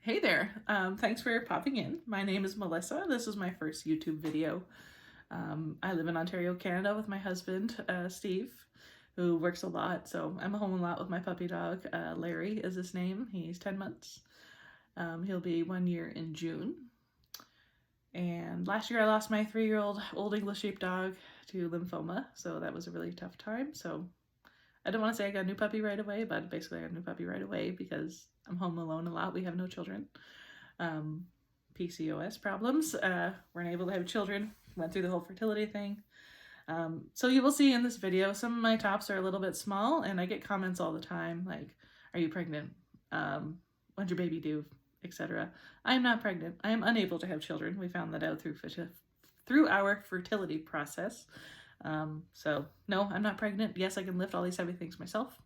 Hey there, thanks for popping in. My name is Melissa. This is my first YouTube video. I live in Ontario, Canada with my husband, Steve, who works a lot, so I'm home a lot with my puppy dog. Larry is his name. He's 10 months. He'll be 1 year in June. And last year I lost my 3-year-old Old English Sheepdog to lymphoma, so that was a really tough time. So I don't want to say I got a new puppy right away, but basically I got a new puppy right away because I'm home alone a lot. We have no children. PCOS problems. Weren't able to have children. Went through the whole fertility thing. So you will see in this video, some of my tops are a little bit small, and I get comments all the time like, are you pregnant? When's your baby due? Etc. I am not pregnant. I am unable to have children. We found that out through our fertility process. So no, I'm not pregnant. Yes, I can lift all these heavy things myself.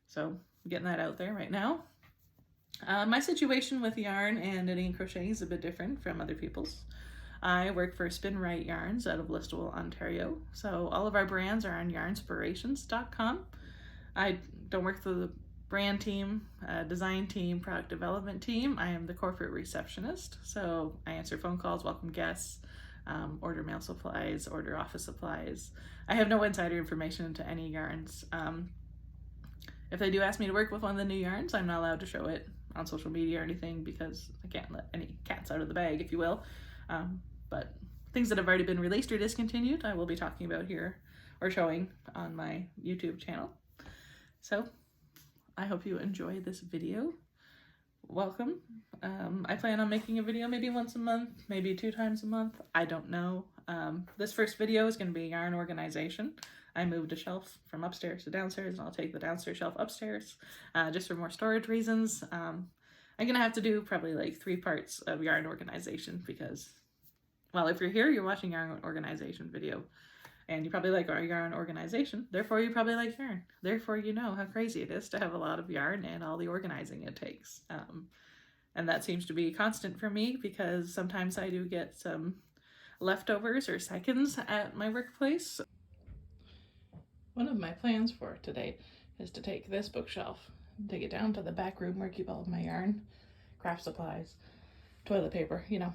So I'm getting that out there right now. My situation with yarn and knitting and crocheting is a bit different from other people's. I work for Spin Right Yarns out of Listowel, Ontario. So all of our brands are on yarnspirations.com. I don't work for the brand team, design team, product development team. I am the corporate receptionist. So I answer phone calls, welcome guests, order mail supplies, order office supplies. I have no insider information into any yarns. If they do ask me to work with one of the new yarns, I'm not allowed to show it on social media or anything because I can't let any cats out of the bag, if you will. But things that have already been released or discontinued, I will be talking about here or showing on my YouTube channel. So I hope you enjoy this video. Welcome. I plan on making a video maybe once a month, maybe 2 times a month. I don't know. This first video is going to be yarn organization. I moved a shelf from upstairs to downstairs, and I'll take the downstairs shelf upstairs just for more storage reasons. I'm going to have to do probably like 3 parts of yarn organization because, well, if you're here, you're watching yarn organization video. And you probably like our yarn organization, therefore you probably like yarn. Therefore you know how crazy it is to have a lot of yarn and all the organizing it takes. And that seems to be constant for me because sometimes I do get some leftovers or seconds at my workplace. One of my plans for today is to take this bookshelf and take it down to the back room where I keep all of my yarn, craft supplies, toilet paper, you know,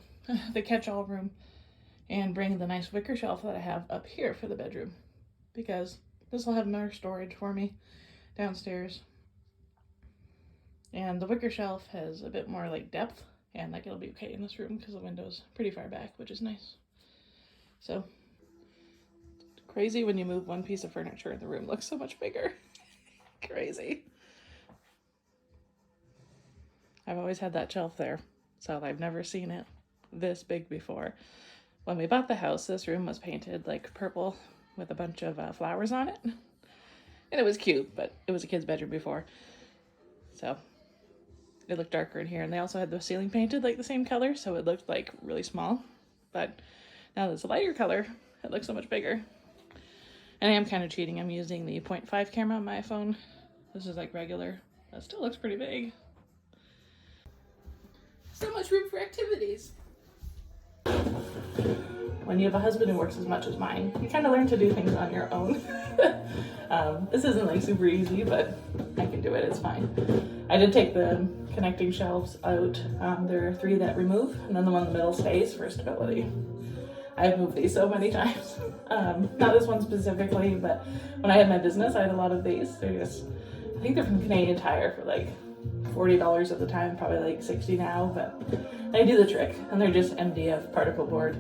the catch-all room, and bring the nice wicker shelf that I have up here for the bedroom because this will have more storage for me downstairs. And the wicker shelf has a bit more like depth and like it'll be okay in this room because the window's pretty far back, which is nice. So crazy when you move one piece of furniture and the room looks so much bigger. Crazy. I've always had that shelf there, so I've never seen it this big before. When we bought the house, this room was painted like purple with a bunch of flowers on it. And it was cute, but it was a kid's bedroom before. So it looked darker in here. And they also had the ceiling painted like the same color, so it looked like really small. But now that it's a lighter color, it looks so much bigger. And I am kind of cheating. I'm using the 0.5 camera on my phone. This is like regular. That still looks pretty big. So much room for activities. When you have a husband who works as much as mine, you kind of learn to do things on your own. This isn't like super easy, but I can do it, it's fine. I did take the connecting shelves out. There are 3 that remove, and then the one in the middle stays for stability. I've moved these so many times. Not this one specifically, but when I had my business, I had a lot of these. They're just, I think they're from Canadian Tire for like $40 at the time, probably like $60 now, but they do the trick, and they're just MDF particle board.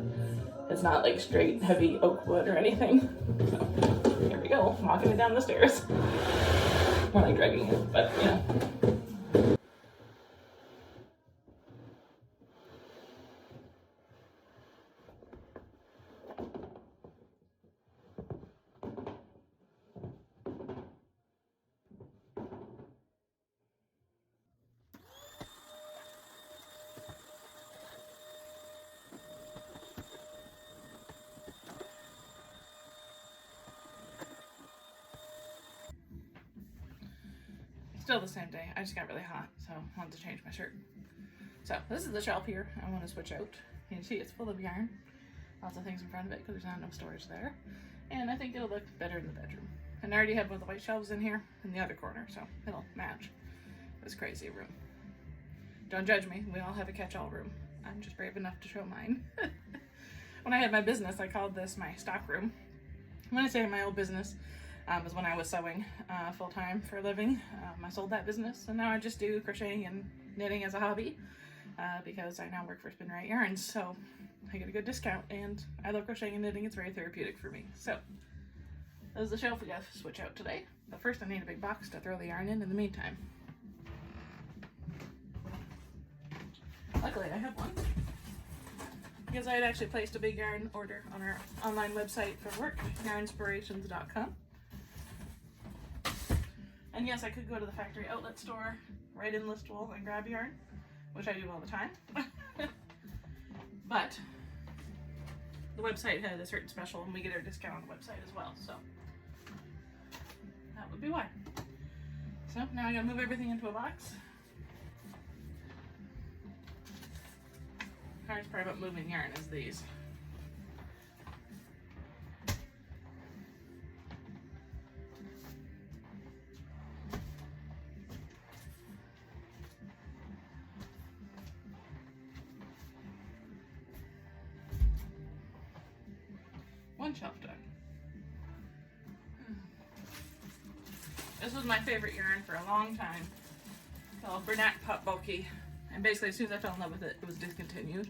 It's not like straight heavy oak wood or anything. So here we go, walking it down the stairs. More like dragging it, but you know. Still the same day. I just got really hot, so I wanted to change my shirt. So this is the shelf here I want to switch out. You can see it's full of yarn. Lots of things in front of it because there's not enough storage there. And I think it'll look better in the bedroom. And I already have both the white shelves in here in the other corner, so it'll match this crazy room. don't judge me. We all have a catch-all room. I'm just brave enough to show mine. When I had my business, I called this my stock room. When I say my old business, was when I was sewing full-time for a living. I sold that business, and now I just do crocheting and knitting as a hobby because I now work for Spin Right Yarns, so I get a good discount, and I love crocheting and knitting. It's very therapeutic for me. So that was the shelf we got to switch out today. But first I need a big box to throw the yarn in the meantime. Luckily I have one, because I had actually placed a big yarn order on our online website for work, yarnspirations.com. And yes, I could go to the factory outlet store, right in Listowel, and grab yarn, which I do all the time. But the website had a certain special, and we get our discount on the website as well, so that would be why. So now I gotta move everything into a box. The hardest part about moving yarn is these. One shelf done. This was my favorite yarn for a long time. Called Bernat Pot Bulky. And basically as soon as I fell in love with it, it was discontinued.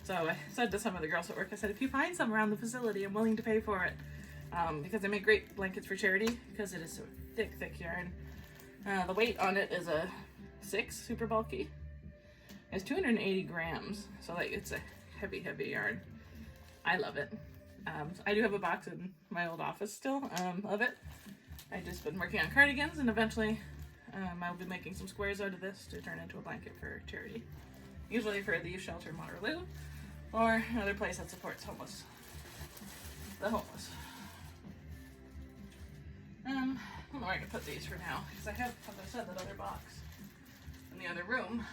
So I said to some of the girls at work, I said, if you find some around the facility, I'm willing to pay for it. Because they make great blankets for charity, because it is so thick yarn. The weight on it is a 6, super bulky. It's 280 grams, so like it's a heavy yarn. I love it. I do have a box in my old office still of it. I've just been working on cardigans, and eventually I'll be making some squares out of this to turn into a blanket for charity. Usually for the youth shelter in Waterloo, or another place that supports the homeless. I don't know where I can put these for now, because I have, as I said, that other box in the other room.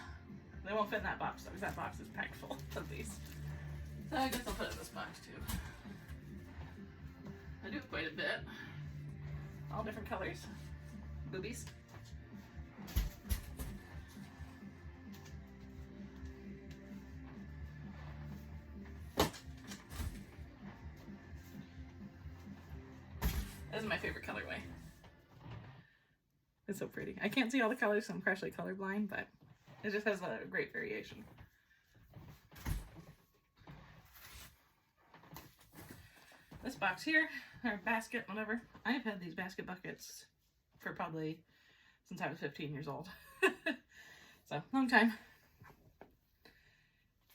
They won't fit in that box though, because that box is packed full of these. So I guess I'll put it in this box too. I do quite a bit. All different colors. Boobies. This is my favorite colorway. It's so pretty. I can't see all the colors, so I'm partially colorblind, but it just has a great variation. This box here, or basket, whatever. I've had these basket buckets for probably since I was 15 years old. So, long time.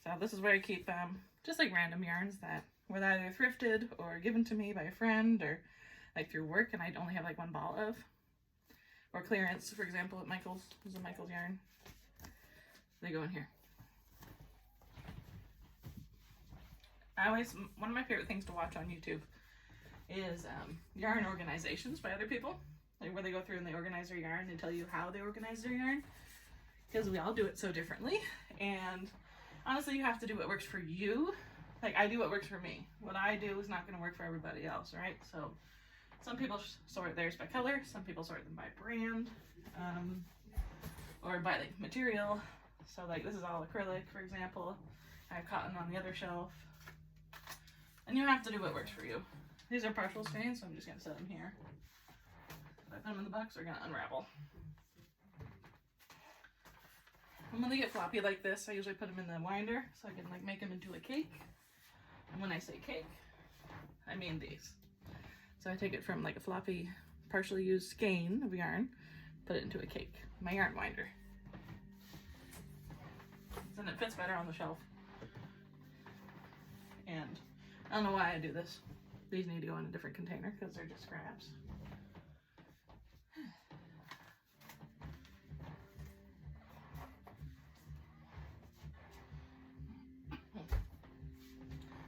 So this is where I keep just like random yarns that were either thrifted or given to me by a friend, or like through work, and I only have like one ball of. Or clearance, for example, at Michael's. This is a Michael's yarn. They go in here. One of my favorite things to watch on YouTube is yarn organizations by other people. Like where they go through and they organize their yarn and tell you how they organize their yarn. Because we all do it so differently. And honestly, you have to do what works for you. Like I do what works for me. What I do is not going to work for everybody else, right? So some people sort theirs by color. Some people sort them by brand. Or by like material. So like this is all acrylic, for example. I have cotton on the other shelf. And you have to do what works for you. These are partial stains, so I'm just going to set them here. If I put them in the box, they're going to unravel. And when they get floppy like this, I usually put them in the winder so I can like make them into a cake. And when I say cake, I mean these. So I take it from like a floppy, partially used skein of yarn, put it into a cake, my yarn winder. Then it fits better on the shelf. And I don't know why I do this. These need to go in a different container because they're just scraps.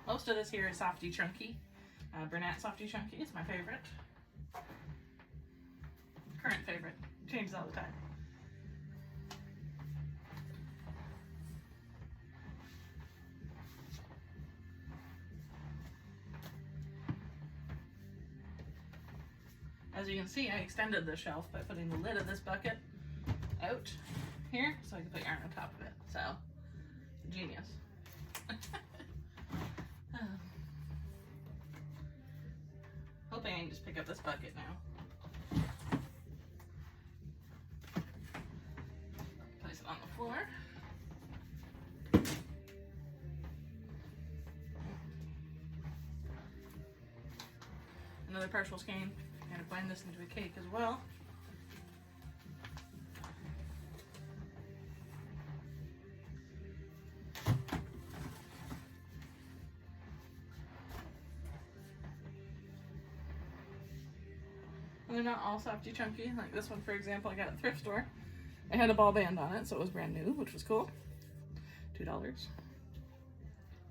Most of this here is Softy Chunky. Bernat Softy Chunky is my favorite. Current favorite. Changes all the time. As you can see, I extended the shelf by putting the lid of this bucket out here so I can put yarn on top of it. So, genius. Hoping I can just pick up this bucket now. Place it on the floor. Another partial skein. I'm going to blend this into a cake as well. And they're not all softy chunky. Like this one, for example, I got at the thrift store. It had a ball band on it, so it was brand new, which was cool. $2.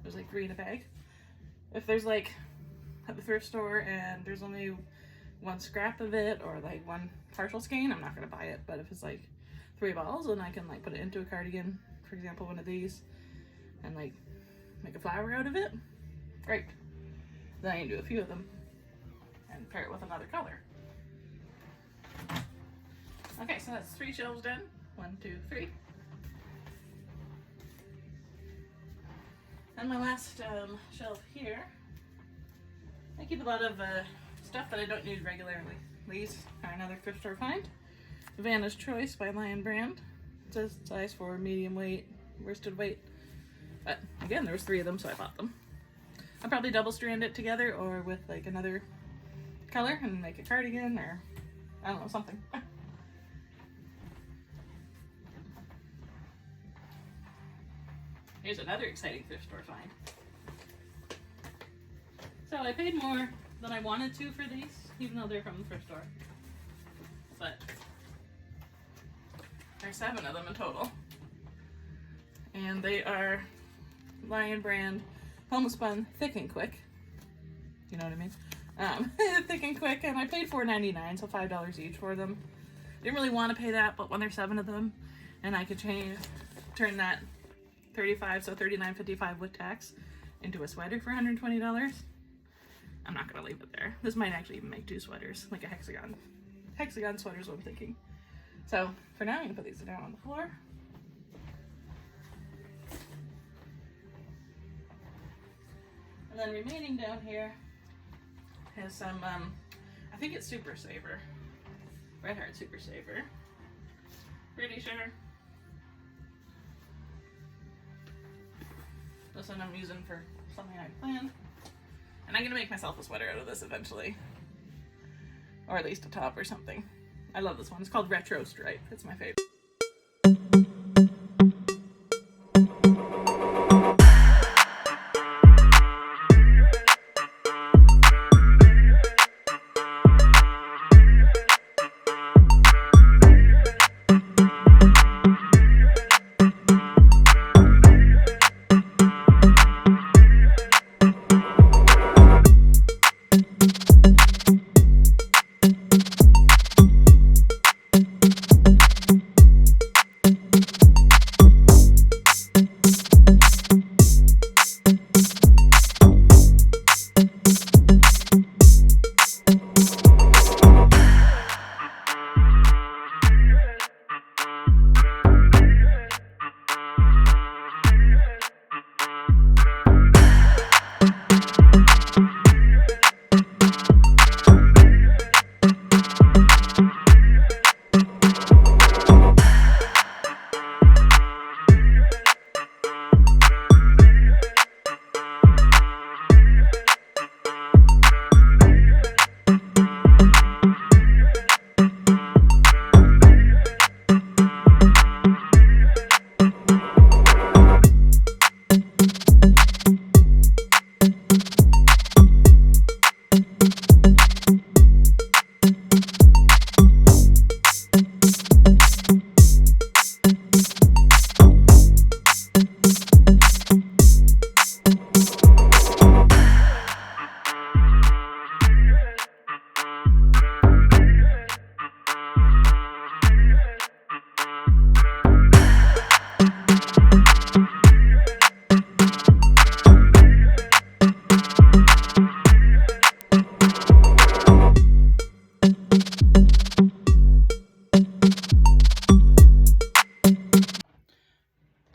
There's like 3 in a bag. If there's like at the thrift store and there's only one scrap of it or like one partial skein, I'm not gonna buy it. But if it's like 3 balls, then I can like put it into a cardigan, for example, one of these, and like make a flower out of it. Great. Then I can do a few of them and pair it with another color. Okay, so that's 3 shelves done. 1, 2, 3. And my last shelf here, I keep a lot of stuff that I don't use regularly. These are another thrift store find. Vanna's Choice by Lion Brand. It says size for medium weight, worsted weight. But again, there was 3 of them, so I bought them. I'll probably double strand it together or with like another color and make a cardigan or I don't know, something. Here's another exciting thrift store find. So I paid more than I wanted to for these, even though they're from the thrift store. But there's 7 of them in total. And they are Lion Brand homespun thick and quick. You know what I mean? Thick and quick, and I paid $4.99, so $5 each for them. Didn't really want to pay that, but when there's 7 of them, and I could turn that 35, so $39.55 with tax, into a sweater for $120. I'm not gonna leave it there. This might actually even make 2 sweaters, like a hexagon. Hexagon sweater is what I'm thinking. So for now, I'm gonna put these down on the floor. And then remaining down here is some, I think it's Super Saver. Red Heart Super Saver. Pretty sure. This one I'm using for something I planned. And I'm gonna make myself a sweater out of this eventually. Or at least a top or something. I love this one. It's called Retro Stripe. It's my favorite.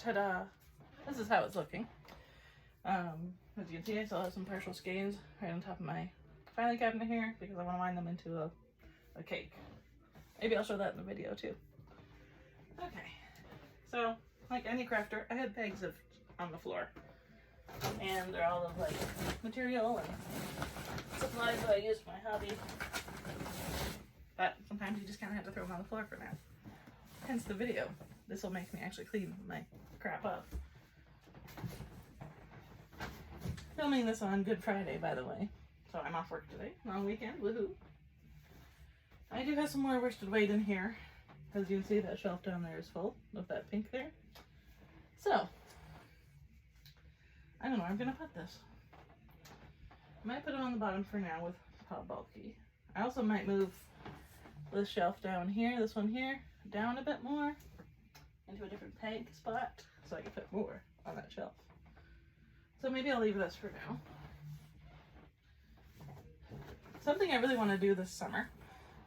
Ta-da! This is how it's looking. As you can see, I still have some partial skeins right on top of my filing cabinet here because I want to wind them into a cake. Maybe I'll show that in the video too. Okay, so like any crafter, I had bags on the floor, and they're all of like material and supplies that I use for my hobby. But sometimes you just kind of have to throw them on the floor for now. Hence the video. This will make me actually clean my crap up. Filming this on Good Friday, by the way. So I'm off work today. Long weekend, woohoo. I do have some more worsted weight in here. As you can see, that shelf down there is full of that pink there. So, I don't know where I'm going to put this. I might put it on the bottom for now with how bulky. I also might move this shelf down here, this one here, down a bit more into a different peg spot so I can put more on that shelf. So maybe I'll leave this for now. Something I really want to do this summer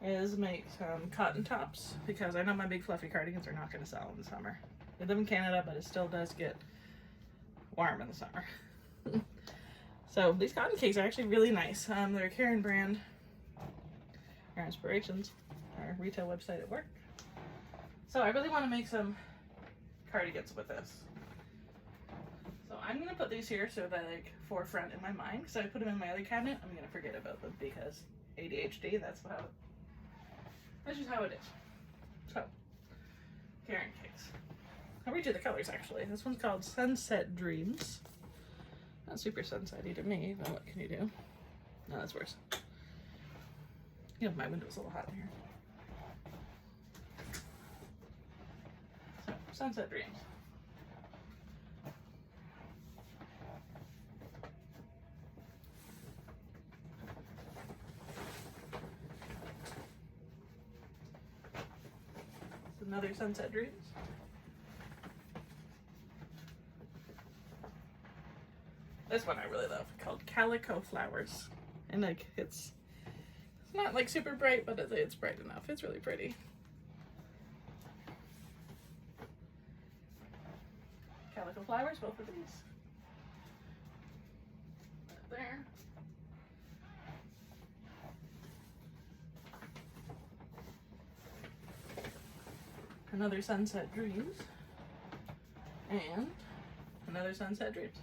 is make some cotton tops, because I know my big fluffy cardigans are not going to sell in the summer. I live in Canada, but it still does get warm in the summer. So these cotton cakes are actually really nice. They're a Karen brand. Our Inspirations, our retail website at work. So I really want to make some cardigans with this. So I'm going to put these here so they're like forefront in my mind, because I put them in my other cabinet, I'm going to forget about them because ADHD, that's just how it is. So, Karen cakes. I'll read you the colors actually. This one's called Sunset Dreams. Not super sunsetty to me, but what can you do? No, that's worse. You know, my window's a little hot in here. So, Sunset Dreams. Another Sunset Dreams. This one I really love, called Calico Flowers. And like it's not like super bright, but it's bright enough. It's really pretty. Calico Flowers, both of these. There. Another Sunset Dreams, and another Sunset Dreams.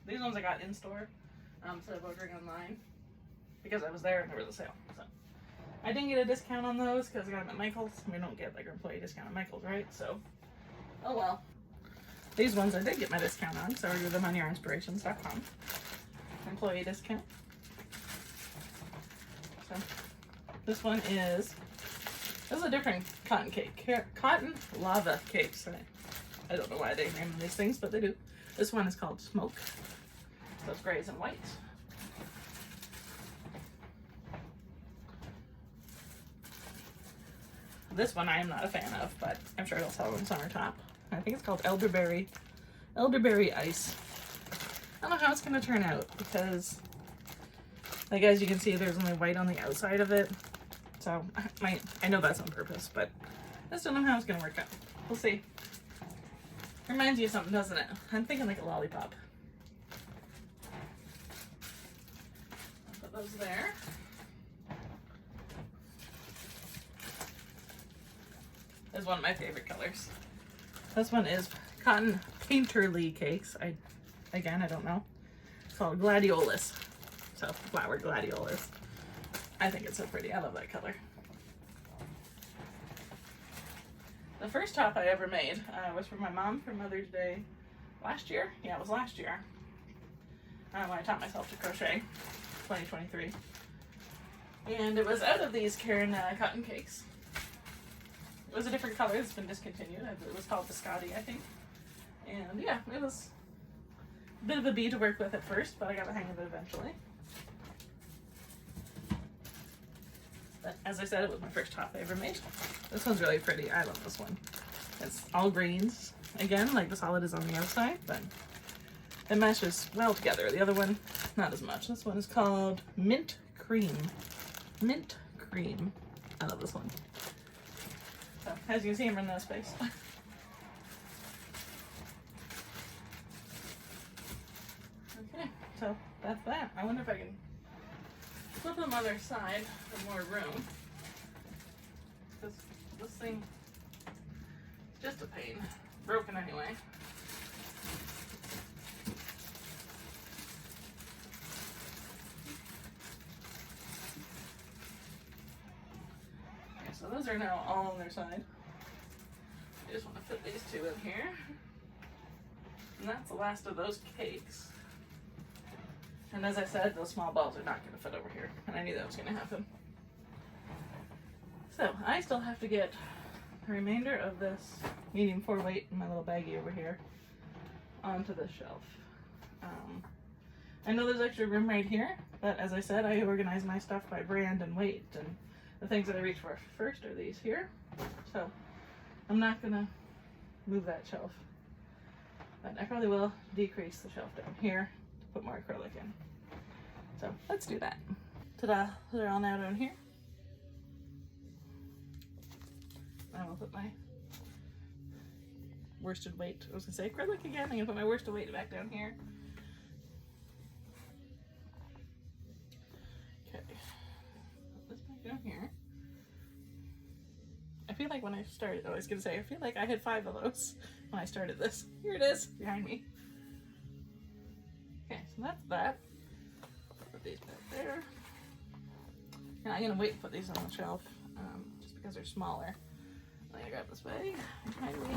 These ones I got in store instead of ordering online because I was there and there was a sale. So I didn't get a discount on those because I got them at Michael's. We don't get like an employee discount at Michael's, right? So, oh well. These ones I did get my discount on, so order them on yourinspirations.com. Employee discount. So this one is. This is a different cotton cake. Cotton lava cakes. I don't know why they name these things, but they do. This one is called Smoke. So it's grays and whites. This one I am not a fan of, but I'm sure it'll sell in summer top. I think it's called Elderberry Ice. I don't know how it's going to turn out because, like as you can see, there's only white on the outside of it. So I know that's on purpose, but I just don't know how it's going to work out. We'll see. Reminds you of something, doesn't it? I'm thinking like a lollipop. I'll put those there. This is one of my favorite colors. This one is Cotton Painterly Cakes. I don't know. It's called Gladiolus. So, flower gladiolus. I think it's so pretty. I love that color. The first top I ever made was for my mom for Mother's Day last year. Yeah, it was last year. When I taught myself to crochet, 2023. And it was out of these Karen cotton cakes. It was a different color. It's been discontinued. It was called Biscotti, I think. And yeah, it was a bit of a bee to work with at first, but I got the hang of it eventually. But as I said, it was my first top I ever made. This one's really pretty. I love this one. It's all greens. Again, like the solid is on the outside, but it matches well together. The other one, not as much. This one is called Mint Cream. Mint Cream. I love this one. So, as you can see, I'm running out of space. So that's that. I wonder if I can flip them on their side for more room. Because this thing is just a pain. Broken anyway. Okay, so those are now all on their side. I just want to fit these two in here. And that's the last of those cakes. And as I said, those small balls are not going to fit over here. And I knew that was going to happen. So I still have to get the remainder of this medium 4 weight in my little baggie over here onto this shelf. I know there's extra room right here, but as I said, I organize my stuff by brand and weight, and the things that I reach for first are these here. So I'm not going to move that shelf, but I probably will decrease the shelf down here to put more acrylic in. So let's do that. Ta-da! They're all now down here. I will put my worsted weight, I was gonna say acrylic again, I'm gonna put my worsted weight back down here. Okay, put this back down here. I feel like when I started, I was gonna say, I feel like I had 5 of those when I started this. Here it is, behind me. Okay, so that's that. Put these back there. And I'm gonna wait to put these on the shelf, just because they're smaller. I'm gonna grab this bag behind me.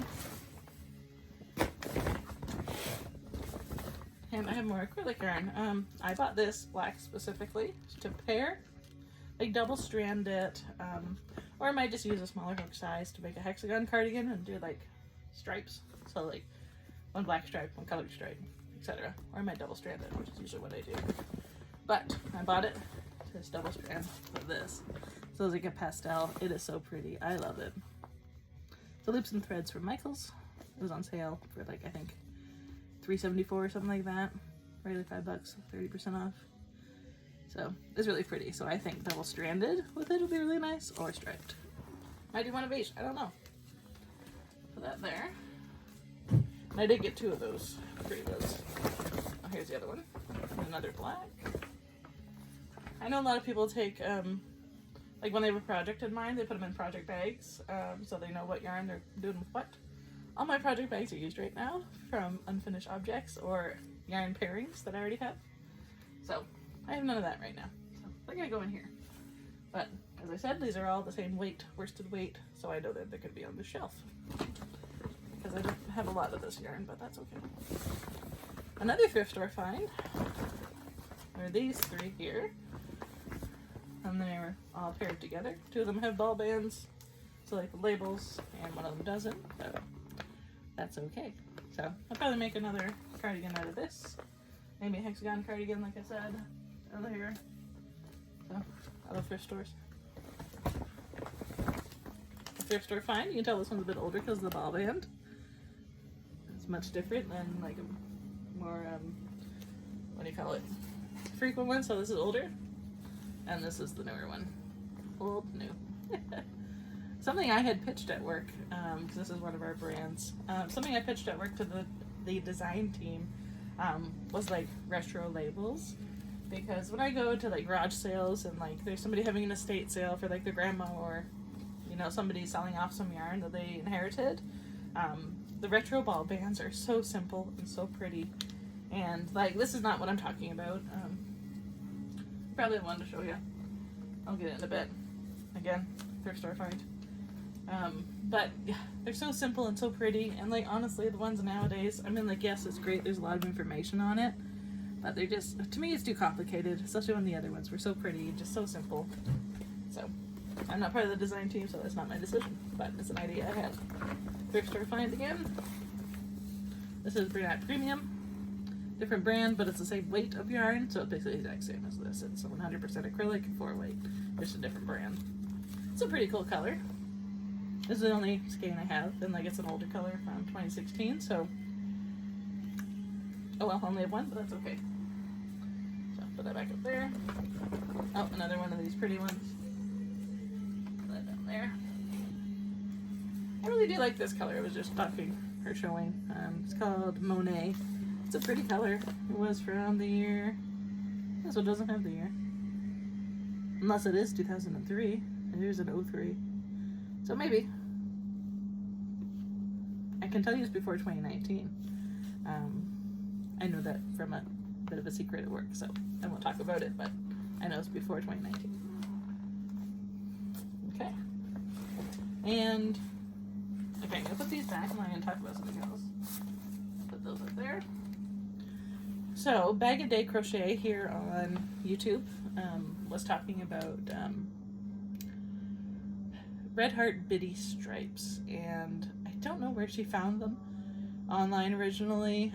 And I have more acrylic yarn. I bought this black specifically to pair, like double strand it, or I might just use a smaller hook size to make a hexagon cardigan and do like stripes. So like one black stripe, one colored stripe, etc. Or I might double strand it, which is usually what I do. But I bought it to just double strand of this. So it's like a pastel. It is so pretty. I love it. The Loops and Threads from Michaels. It was on sale for like, I think $3.74 or something like that. Really $5, 30% off. So it's really pretty. So I think double stranded with it will be really nice, or striped. Might do one of each, I don't know. Put that there. And I did get 2 of those freebas. Oh, here's the other one. And another black. I know a lot of people take like when they have a project in mind, they put them in project bags, so they know what yarn they're doing with what. All my project bags are used right now from unfinished objects or yarn pairings that I already have. So I have none of that right now. So they're gonna go in here. But as I said, these are all the same weight, worsted weight, so I know that they're gonna be on the shelf. Because I don't have a lot of this yarn, but that's okay. Another thrift store find are these 3 here. And they were all paired together. 2 of them have ball bands, so like the labels, and one of them doesn't, so that's okay. So I'll probably make another cardigan out of this. Maybe a hexagon cardigan, like I said, over here. So I love thrift stores. A thrift store find, you can tell this one's a bit older because of the ball band. It's much different than like a more, what do you call it, frequent one, so this is older. And this is the newer one. Old, new. Something I had pitched at work, because this is one of our brands, something I pitched at work to the design team was like retro labels. Because when I go to like garage sales and like there's somebody having an estate sale for like their grandma, or you know, somebody selling off some yarn that they inherited, the retro ball bands are so simple and so pretty. And like, this is not what I'm talking about. Probably one to show you. I'll get it in a bit. Again, thrift store find. But yeah, they're so simple and so pretty. And like, honestly, the ones nowadays, I mean, like, yes, it's great. There's a lot of information on it, but they're just, to me, it's too complicated. Especially when the other ones were so pretty, just so simple. So I'm not part of the design team, so that's not my decision. But it's an idea I had. Thrift store find again. This is Brunette Premium. Different brand, but it's the same weight of yarn, so it's basically the exact same as this. It's 100% acrylic, 4 weight. Just a different brand. It's a pretty cool color. This is the only skein I have, and like it's an older color from 2016, so oh well, I only have one, but that's okay. So put that back up there. Oh, another one of these pretty ones. Put that down there. I really do like this color. I was just talking or showing. It's called Monet. It's a pretty color. It was from the year, this one doesn't have the year. Unless it is 2003. Here's an 03. So maybe. I can tell you it's before 2019. I know that from a bit of a secret at work, so I won't talk about it, but I know it's before 2019. Okay. And, okay, I'm going to put these back and I'm going to talk about something else. Put those up there. So, Bag a Day Crochet here on YouTube was talking about Red Heart Biddy stripes, and I don't know where she found them online originally,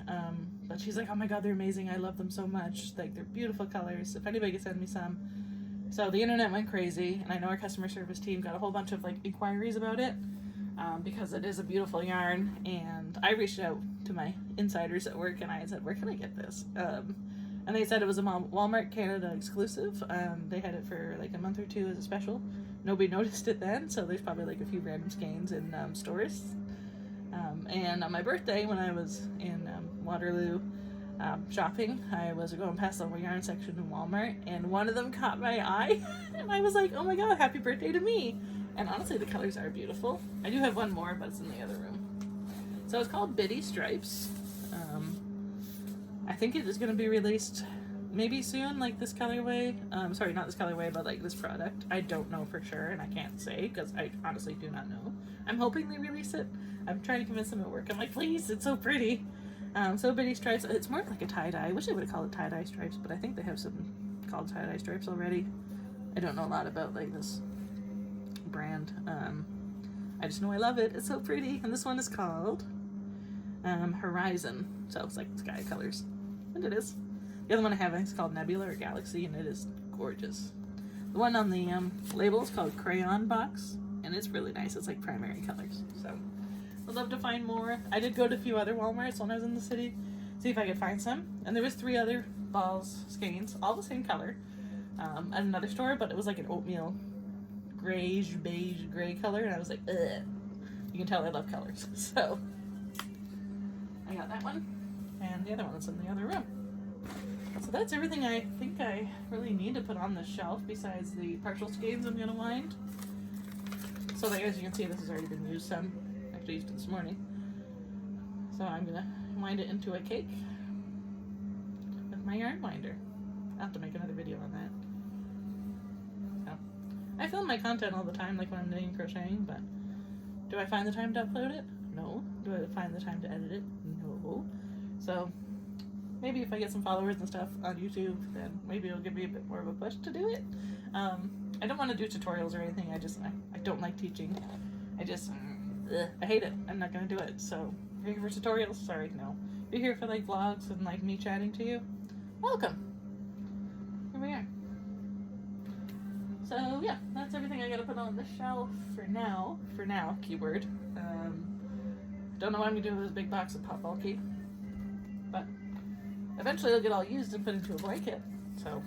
but she's like, oh my god, they're amazing, I love them so much, like they're beautiful colors, if anybody could send me some. So the internet went crazy, and I know our customer service team got a whole bunch of like inquiries about it, because it is a beautiful yarn, and I reached out to my insiders at work and I said, where can I get this? And they said it was a Walmart Canada exclusive. They had it for like a month or two as a special. Nobody noticed it then, so there's probably like a few random skeins in stores. And on my birthday, when I was in Waterloo shopping, I was going past the yarn section in Walmart, and one of them caught my eye, and I was like, oh my god, happy birthday to me! And honestly, the colors are beautiful. I do have one more, but it's in the other room. So it's called Biddy Stripes. I think it is going to be released maybe soon, like this colorway. Sorry, not this colorway, but like this product. I don't know for sure, and I can't say because I honestly do not know. I'm hoping they release it. I'm trying to convince them at work. I'm like, please, it's so pretty. So Biddy Stripes, it's more like a tie-dye. I wish they would have called it tie-dye stripes, but I think they have some called tie-dye stripes already. I don't know a lot about like this brand. I just know I love it. It's so pretty. And this one is called Horizon. So it's like sky colors. And it is. The other one I have is called Nebula or Galaxy, and it is gorgeous. The one on the label is called Crayon Box, and it's really nice. It's like primary colors. So I'd love to find more. I did go to a few other Walmarts when I was in the city, see if I could find some. And there was 3 other balls, skeins, all the same color, at another store, but it was like an oatmeal grayish, beige, gray color, and I was like, ugh. You can tell I love colors. So I got that one, and the other one that's in the other room. So that's everything I think I really need to put on the shelf besides the partial skeins I'm gonna wind. So like, as you can see, this has already been used some. Actually used it this morning. So I'm gonna wind it into a cake with my yarn winder. I'll have to make another video on that. So I film my content all the time, like when I'm knitting and crocheting, but do I find the time to upload it? No. Do I find the time to edit it? No. So maybe if I get some followers and stuff on YouTube, then maybe it'll give me a bit more of a push to do it. I don't want to do tutorials or anything. I don't like teaching. I hate it. I'm not gonna do it. So if you're here for tutorials, sorry, no. If you're here for like vlogs and like me chatting to you, welcome. Here we are. So yeah, that's everything I gotta put on the shelf for now. For now, keyword. Don't know what I'm gonna do with this big box of Pop Bulky, but eventually it'll get all used and put into a blanket, so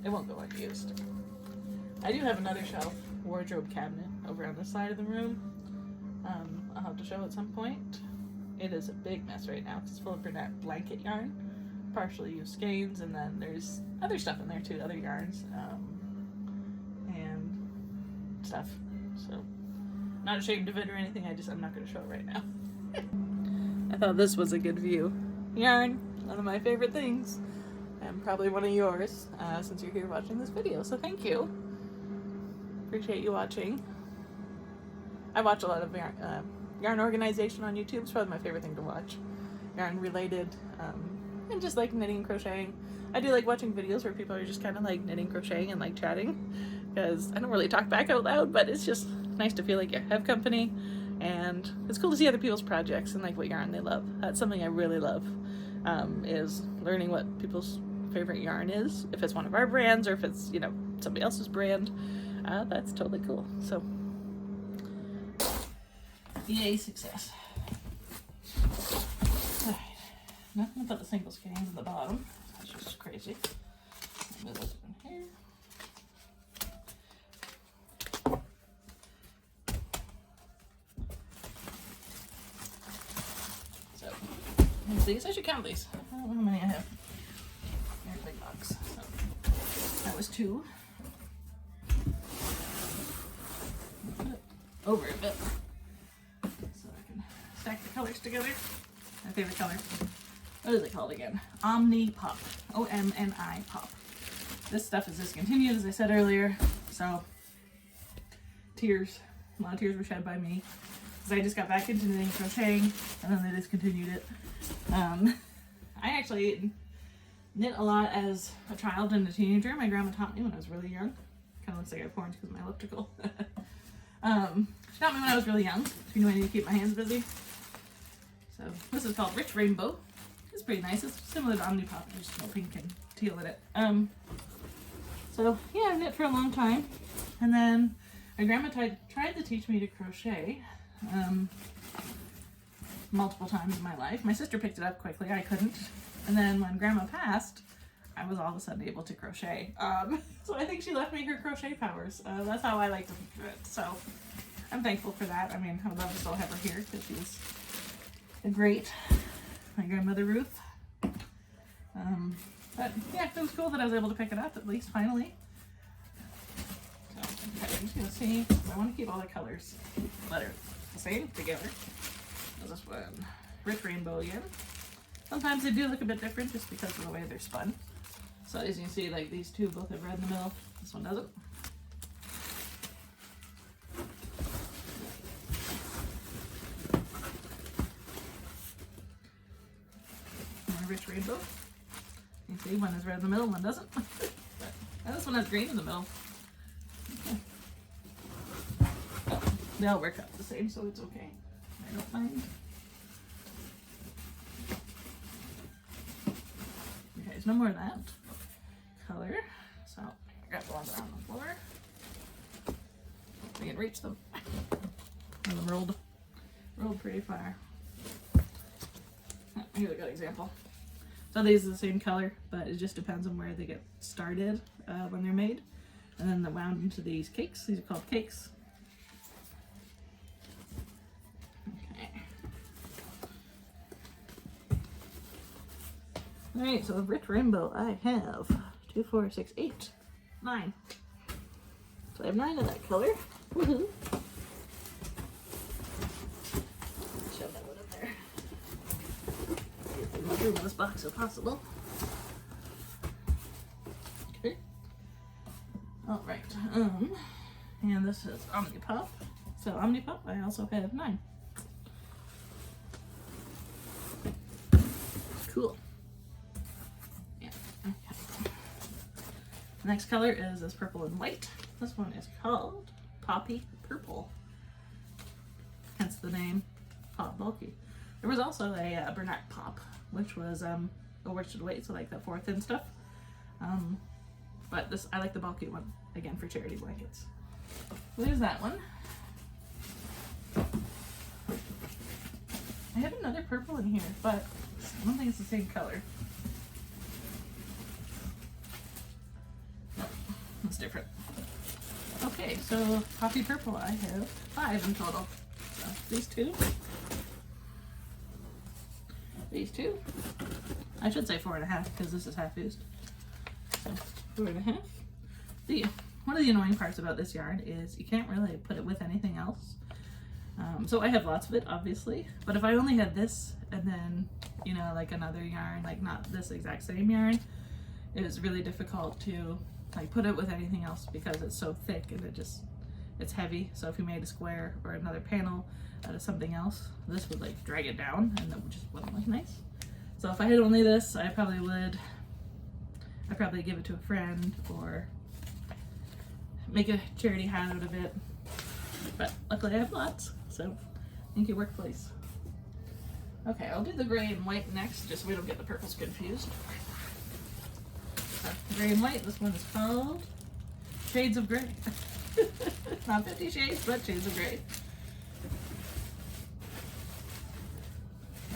it won't go unused. I do have another shelf wardrobe cabinet over on this side of the room. I'll have to show at some point. It is a big mess right now. It's full of brunette blanket yarn, partially used skeins, and then there's other stuff in there too, other yarns, and stuff. So, not ashamed of it or anything. I'm not going to show it right now. I thought this was a good view. Yarn, one of my favorite things, and probably one of yours, since you're here watching this video. So thank you. Appreciate you watching. I watch a lot of yarn organization on YouTube. It's probably my favorite thing to watch. Yarn related, and just like knitting and crocheting. I do like watching videos where people are just kind of like knitting, crocheting, and like chatting, because I don't really talk back out loud, but it's just nice to feel like you have company, and it's cool to see other people's projects and like what yarn they love. That's something I really love, is learning what people's favorite yarn is, if it's one of our brands or if it's, you know, somebody else's brand. That's totally cool. So yay, success. Alright, now I'm gonna put the single skeins at the bottom. That's just crazy. Move this in here. So, these, I should count these. don't know how many I have. There's a big box. So that was 2. Put it over a bit so I can stack the colors together. My favorite color. What is it called again? Omni Pop. O-M-N-I Pop. This stuff is discontinued, as I said earlier. So tears. A lot of tears were shed by me because I just got back into knitting crocheting and then they discontinued it. I actually knit a lot as a child and a teenager. My grandma taught me when I was really young. Kind of looks like I have horns because of my elliptical. She taught me when I was really young. She knew I needed to keep my hands busy. So this is called Rich Rainbow. It's pretty nice. It's similar to Omnipop, just no pink and teal in it. So yeah, I knit for a long time. And then my grandma tried to teach me to crochet multiple times in my life. My sister picked it up quickly. I couldn't. And then when grandma passed, I was all of a sudden able to crochet. So I think she left me her crochet powers. That's how I like to think of it. So I'm thankful for that. I mean, I would love to still have her here because she's a great, my grandmother Ruth. But yeah, it was cool that I was able to pick it up at least finally. So I'm just gonna see. I want to keep all the colors that are the same together. So this one, Rich Rainbow again. Sometimes they do look a bit different just because of the way they're spun. So as you can see, like these two both have red in the middle. This one doesn't. More Rich Rainbow. You see, one is red in the middle, one doesn't. And this one has green in the middle. Okay. Oh, they all work out the same, so it's okay. I don't mind. Okay, there's no more of that color. So I got the ones on the floor. We can reach them. And them rolled pretty far. Oh, here's a good example. So these are the same color, but it just depends on where they get started when they're made. And then they're wound into these cakes. These are called cakes. Okay. Alright, so Rich Rainbow, I have 2, 4, 6, 8, 9. So I have 9 of that color. Woohoo! Shove that one in there. Get as much room in this box as possible. Okay. Alright, and this is Omnipop. So Omnipop, I also have 9. Cool. Yeah, okay. The next color is this purple and white. This one is called Poppy Purple. Hence the name Pop Bulky. There was also a Bernard Pop, which was a worsted weight, so like the 4th and stuff. But this, I like the bulky one, again, for charity blankets. So there's that one. I have another purple in here, but I don't think it's the same color. No, it's different. Okay, so Poppy Purple, I have 5 in total. So these two. These two. I should say 4.5 because this is half used. So 4.5. One of the annoying parts about this yarn is you can't really put it with anything else. So I have lots of it, obviously, but if I only had this and then, you know, like another yarn, like not this exact same yarn, it was really difficult to like put it with anything else because it's so thick and it's heavy. So if you made a square or another panel out of something else, this would like drag it down and that just wouldn't look nice. So if I had only this, I'd probably give it to a friend or make a charity hat out of it. But luckily I have lots, so thank you, workplace. Okay, I'll do the gray and white next, just so we don't get the purples confused. So, gray and white, this one is called Shades of Gray. Not 50 Shades, but Shades of Gray.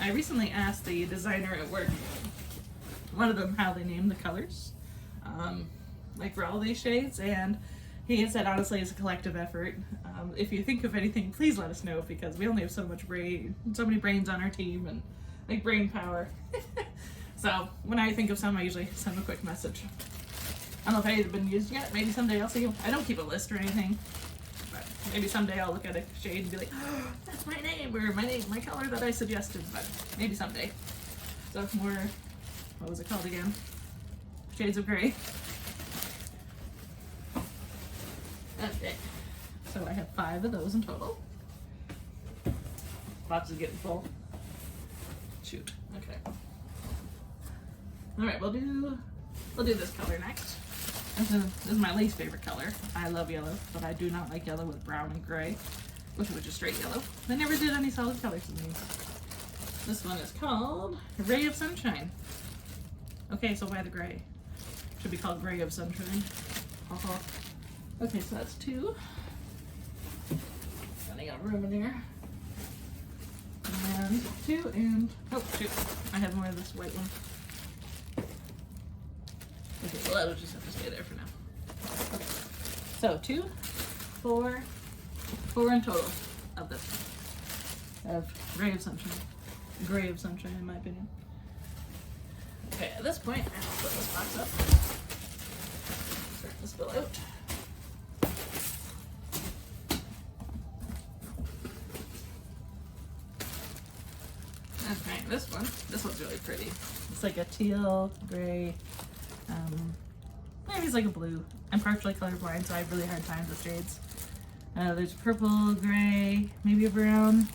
I recently asked the designer at work, one of them, how they named the colors, like for all these shades, and he had said, honestly, it's a collective effort. If you think of anything, please let us know because we only have so many brains on our team and like brain power. So when I think of some, I usually send them a quick message. I don't know if I've been using it. Maybe someday I'll see. I don't keep a list or anything. But maybe someday I'll look at a shade and be like, oh, that's my name, or my color that I suggested. But maybe someday. So more, what was it called again? Shades of Gray. Okay. So I have 5 of those in total. Box is getting full. Shoot. Okay. All right, we'll do this color next. This is my least favorite color. I love yellow, but I do not like yellow with brown and gray. Wish it was just straight yellow. They never did any solid colors in these. This one is called Ray of Sunshine. Okay, so why the gray? Should be called Gray of Sunshine. Okay, so that's 2. Running out of room in here. And 2 and, oh shoot, I have more of this white one. Okay, well that'll just have to stay there for now. Okay, so 2, 4 in total of this one. Of Ray of Sunshine. Gray of Sunshine in my opinion. Okay, at this point, I'll put this box up. Start to spill out. Okay, this one's really pretty. It's like a teal, gray, maybe it's like a blue. I'm partially colorblind, so I have really hard times with shades. There's purple, gray, maybe a brown,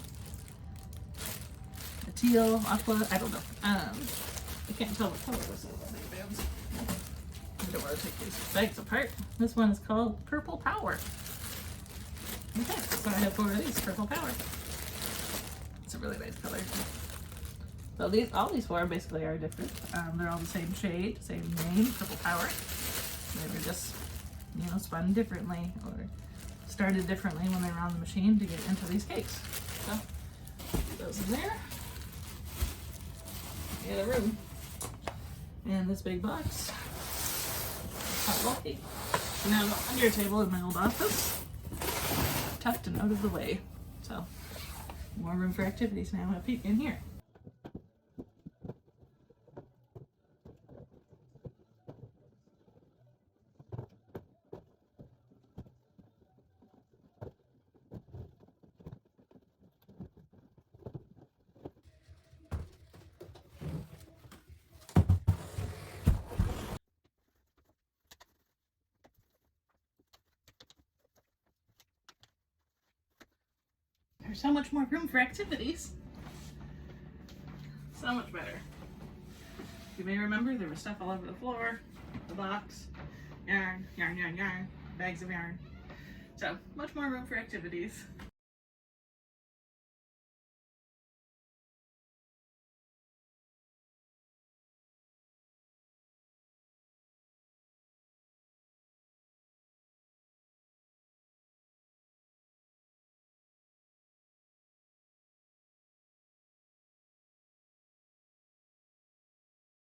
a teal, aqua, I don't know. I can't tell what color this is on these bands. I don't want to take these bags apart. This one is called Purple Power. Okay, so I have 4 of these, Purple Power. It's a really nice color. So all these 4 basically are different. They're all the same shade, same name, Purple Power. They were just, spun differently or started differently when they were on the machine to get into these cakes. So, put those in there. Get a room. And this big box. Hot bulky. So now I'm under a table in my old office. Tucked and out of the way. So, more room for activities now up in here. There's so much more room for activities. So much better. You may remember there was stuff all over the floor, the box, yarn, bags of yarn. So much more room for activities.